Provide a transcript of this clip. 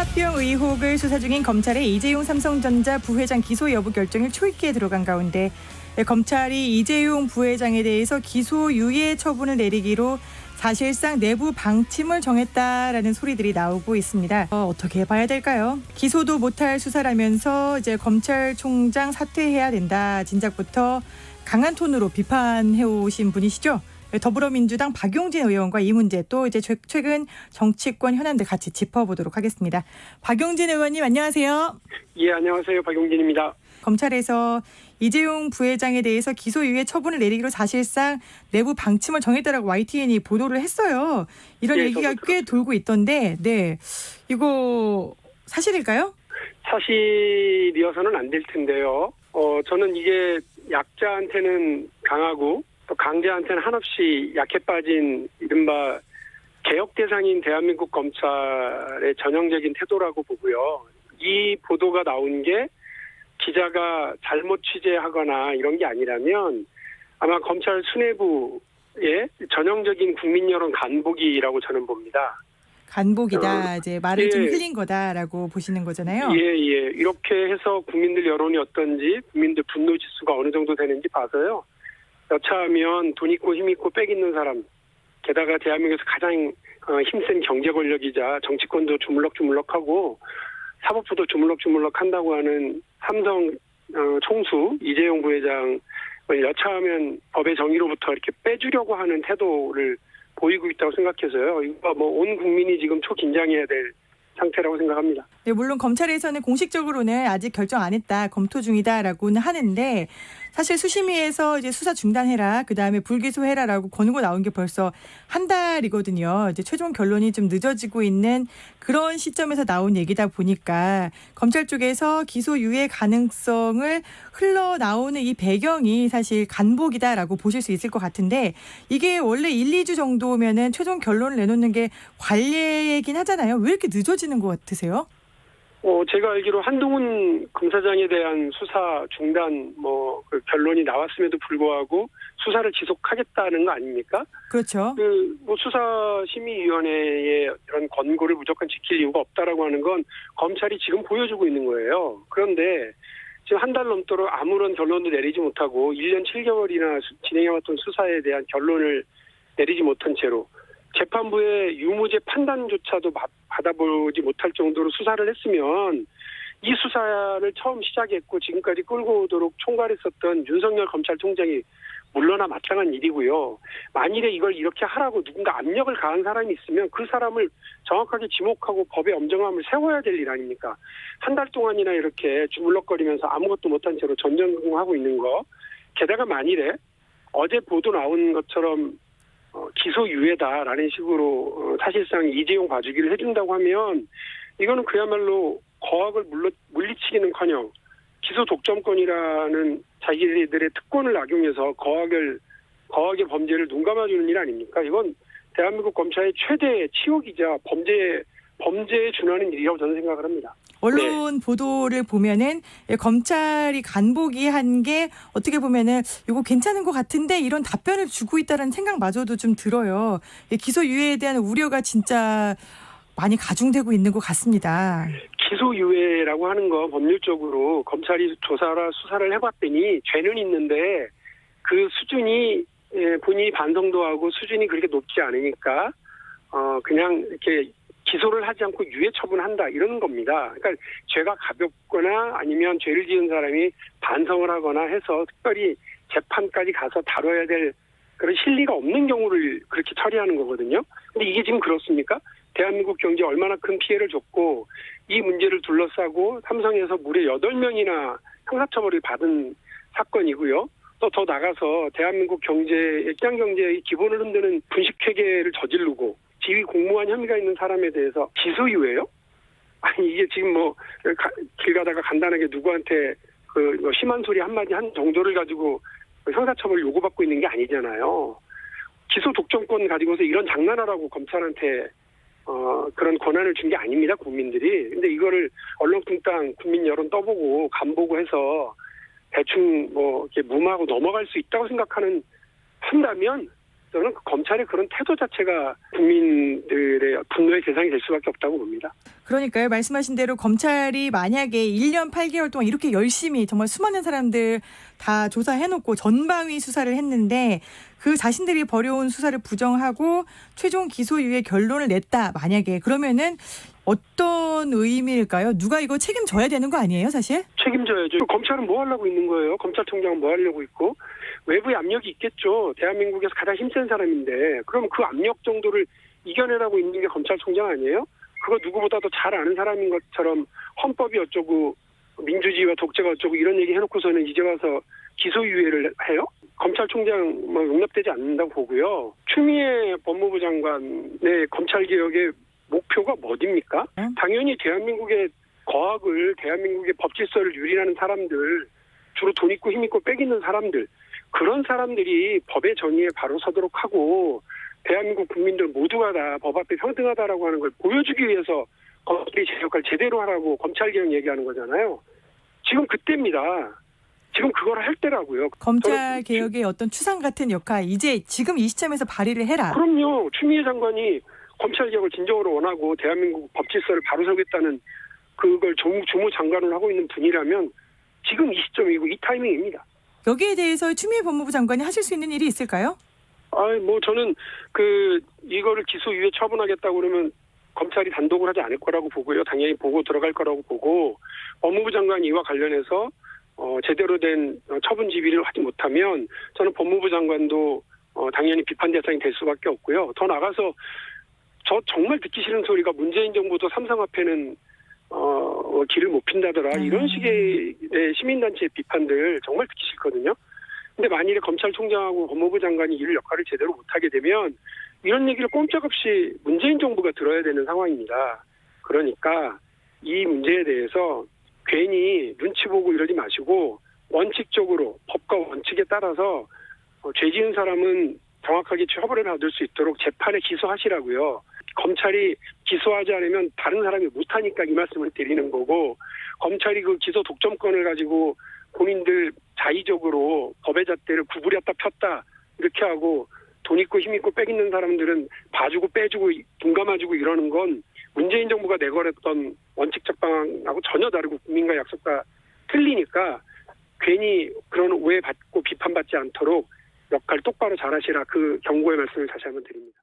합병 의혹을 수사 중인 검찰의 이재용 삼성전자 부회장 기소 여부 결정이 초입기에 들어간 가운데 검찰이 이재용 부회장에 대해서 기소유예 처분을 내리기로 사실상 내부 방침을 정했다라는 소리들이 나오고 있습니다. 어떻게 봐야 될까요? 기소도 못할 수사라면서 이제 검찰총장 사퇴해야 된다. 진작부터 강한 톤으로 비판해 오신 분이시죠. 더불어민주당 박용진 의원과 이 문제 또 이제 최근 정치권 현안들 같이 짚어보도록 하겠습니다. 박용진 의원님 안녕하세요. 예, 안녕하세요. 박용진입니다. 검찰에서 이재용 부회장에 대해서 기소유예 처분을 내리기로 사실상 내부 방침을 정했다라고 YTN이 보도를 했어요. 이런 얘기가 꽤 돌고 있던데, 네, 이거 사실일까요? 사실이어서는 안 될 텐데요. 저는 이게 약자한테는 강하고 또 강자한테는 한없이 약해 빠진 이른바 개혁 대상인 대한민국 검찰의 전형적인 태도라고 보고요. 이 보도가 나온 게 기자가 잘못 취재하거나 이런 게 아니라면 아마 검찰 수뇌부의 전형적인 국민 여론 간보기라고 저는 봅니다. 간보기다. 이제 말을 좀 흘린 거다라고 보시는 거잖아요. 예. 이렇게 해서 국민들 여론이 어떤지, 국민들 분노 지수가 어느 정도 되는지 봐서요. 여차하면 돈 있고 힘 있고 빽 있는 사람, 게다가 대한민국에서 가장 힘센 경제 권력이자 정치권도 주물럭주물럭하고 사법부도 주물럭주물럭 한다고 하는 삼성 총수 이재용 부회장을 여차하면 법의 정의로부터 이렇게 빼주려고 하는 태도를 보이고 있다고 생각해서요. 이거 온 국민이 지금 초긴장해야 될 상태라고 생각합니다. 네, 물론 검찰에서는 공식적으로는 아직 결정 안 했다, 검토 중이다라고는 하는데 사실 수심위에서 이제 수사 중단해라, 그 다음에 불기소해라라고 권고 나온 게 벌써 한 달이거든요. 이제 최종 결론이 좀 늦어지고 있는 그런 시점에서 나온 얘기다 보니까 검찰 쪽에서 기소유예 가능성을 흘러나오는 이 배경이 사실 간복이다라고 보실 수 있을 것 같은데 이게 원래 1, 2주 정도면은 최종 결론을 내놓는 게 관례이긴 하잖아요. 왜 이렇게 늦어지는 것 같으세요? 제가 알기로 한동훈 검사장에 대한 수사 중단 그 결론이 나왔음에도 불구하고 수사를 지속하겠다는 거 아닙니까? 그렇죠. 수사심의위원회의 이런 권고를 무조건 지킬 이유가 없다라고 하는 건 검찰이 지금 보여주고 있는 거예요. 그런데 지금 한 달 넘도록 아무런 결론도 내리지 못하고 1년 7개월이나 진행해왔던 수사에 대한 결론을 내리지 못한 채로 재판부의 유무죄 판단조차도 받아보지 못할 정도로 수사를 했으면 이 수사를 처음 시작했고 지금까지 끌고 오도록 총괄했었던 윤석열 검찰총장이 물러나 마땅한 일이고요. 만일에 이걸 이렇게 하라고 누군가 압력을 가한 사람이 있으면 그 사람을 정확하게 지목하고 법의 엄정함을 세워야 될 일 아닙니까? 한 달 동안이나 이렇게 주물럭거리면서 아무것도 못한 채로 전전긍긍하고 있는 거. 게다가 만일에 어제 보도 나온 것처럼 기소유예다라는 식으로 사실상 이재용 봐주기를 해준다고 하면 이거는 그야말로 거학을 물리치기는커녕 기소 독점권이라는 자기들의 특권을 악용해서 거학의 범죄를 눈감아주는 일 아닙니까? 이건 대한민국 검찰의 최대 치욕이자 범죄에 준하는 일이라고 저는 생각을 합니다. 언론 보도를 보면은 검찰이 간보기 한 게 어떻게 보면은 이거 괜찮은 것 같은데 이런 답변을 주고 있다는 생각마저도 좀 들어요. 기소유예에 대한 우려가 진짜 많이 가중되고 있는 것 같습니다. 기소유예라고 하는 거 법률적으로 검찰이 조사나 수사를 해봤더니 죄는 있는데 그 수준이 본인이 반성도 하고 수준이 그렇게 높지 않으니까 그냥 이렇게 기소를 하지 않고 유예 처분한다 이러는 겁니다. 그러니까 죄가 가볍거나 아니면 죄를 지은 사람이 반성을 하거나 해서 특별히 재판까지 가서 다뤄야 될 그런 실리가 없는 경우를 그렇게 처리하는 거거든요. 근데 이게 지금 그렇습니까? 대한민국 경제에 얼마나 큰 피해를 줬고 이 문제를 둘러싸고 삼성에서 무려 8명이나 형사처벌을 받은 사건이고요. 또 더 나가서 대한민국 시장 경제의 기본을 흔드는 분식회계를 저지르고 지위 공무원 혐의가 있는 사람에 대해서 기소유예요? 아니 이게 지금 길 가다가 간단하게 누구한테 심한 소리 한마디 한 정도를 가지고 형사처벌을 요구받고 있는 게 아니잖아요. 기소 독점권 가지고서 이런 장난하라고 검찰한테 그런 권한을 준 게 아닙니다, 국민들이. 근데 이거를 얼렁뚱땅 국민 여론 떠보고 간보고 해서 대충 이렇게 무마하고 넘어갈 수 있다고 한다면 저는 검찰의 그런 태도 자체가 국민들의 분노의 대상이 될 수밖에 없다고 봅니다. 그러니까요. 말씀하신 대로 검찰이 만약에 1년 8개월 동안 이렇게 열심히 정말 수많은 사람들 다 조사해놓고 전방위 수사를 했는데 그 자신들이 벌여온 수사를 부정하고 최종 기소유예 결론을 냈다. 만약에 그러면은 어떤 의미일까요? 누가 이거 책임져야 되는 거 아니에요, 사실? 책임져야죠. 검찰은 뭐 하려고 있는 거예요? 검찰총장은 뭐 하려고 있고? 외부의 압력이 있겠죠. 대한민국에서 가장 힘센 사람인데 그럼 그 압력 정도를 이겨내라고 있는 게 검찰총장 아니에요? 그거 누구보다도 잘 아는 사람인 것처럼 헌법이 어쩌고 민주주의와 독재가 어쩌고 이런 얘기 해놓고서는 이제 와서 기소유예를 해요? 검찰총장 뭐 용납되지 않는다고 보고요. 추미애 법무부 장관의 검찰개혁의 목표가 뭐입니까? 당연히 대한민국의 거학을 대한민국의 법질서를 유린하는 사람들 주로 돈 있고 힘 있고 빽 있는 사람들 그런 사람들이 법의 정의에 바로 서도록 하고 대한민국 국민들 모두가 다 법 앞에 평등하다라고 하는 걸 보여주기 위해서 검찰이 제 역할을 제대로 하라고 검찰개혁 얘기하는 거잖아요. 지금 그때입니다. 지금 그걸 할 때라고요. 검찰 개혁의 어떤 추상 같은 역할 이제 지금 이 시점에서 발휘를 해라. 그럼요. 추미애 장관이 검찰 개혁을 진정으로 원하고 대한민국 법질서를 바로 세우겠다는 그걸 주무 장관을 하고 있는 분이라면 지금 이 시점이고 이 타이밍입니다. 여기에 대해서 추미애 법무부 장관이 하실 수 있는 일이 있을까요? 저는 이거를 기소유예 처분하겠다고 그러면 검찰이 단독을 하지 않을 거라고 보고요. 당연히 보고 들어갈 거라고 보고 법무부 장관이 이와 관련해서 제대로 된 처분 지휘를 하지 못하면 저는 법무부 장관도 당연히 비판 대상이 될 수밖에 없고요. 더 나가서 저 정말 듣기 싫은 소리가 문재인 정부도 삼성 앞에는 길을 못 핀다더라 이런 식의 시민단체의 비판들 정말 듣기 싫거든요. 근데 만일에 검찰총장하고 법무부 장관이 이 역할을 제대로 못하게 되면 이런 얘기를 꼼짝없이 문재인 정부가 들어야 되는 상황입니다. 그러니까 이 문제에 대해서 괜히 눈치 보고 이러지 마시고 원칙적으로 법과 원칙에 따라서 죄 지은 사람은 정확하게 처벌을 받을 수 있도록 재판에 기소하시라고요. 검찰이 기소하지 않으면 다른 사람이 못하니까 이 말씀을 드리는 거고 검찰이 그 기소 독점권을 가지고 본인들 자의적으로 법의 잣대를 구부렸다 폈다 이렇게 하고 돈 있고 힘 있고 빽 있는 사람들은 봐주고 빼주고 눈 감아주고 이러는 건 문재인 정부가 내걸었던 원칙적 방향하고 전혀 다르고 국민과 약속과 틀리니까 괜히 그런 오해받고 비판받지 않도록 역할 똑바로 잘하시라 그 경고의 말씀을 다시 한번 드립니다.